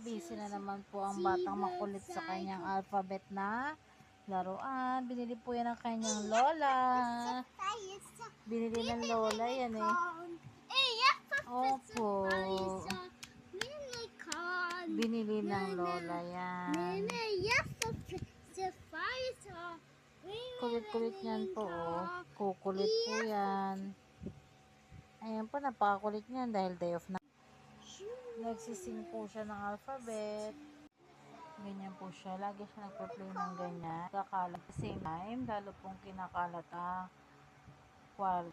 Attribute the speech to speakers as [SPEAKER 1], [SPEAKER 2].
[SPEAKER 1] busy na naman po ang batang makulit sa kanyang alphabet na laruan. Binili po yan ng kanyang lola. Binili ng lola yan eh. Opo. Binili ng lola yan. Kulit-kulit niyan po oh. Kukulit po yan. Ayan po, napakakulit niyan dahil day off na. Nagsising po siya ng alphabet. Ganyan po siya. Lagi siya nagpa-play ng ganyan. Kakalat. Same time, lalo pong kinakalat kwal.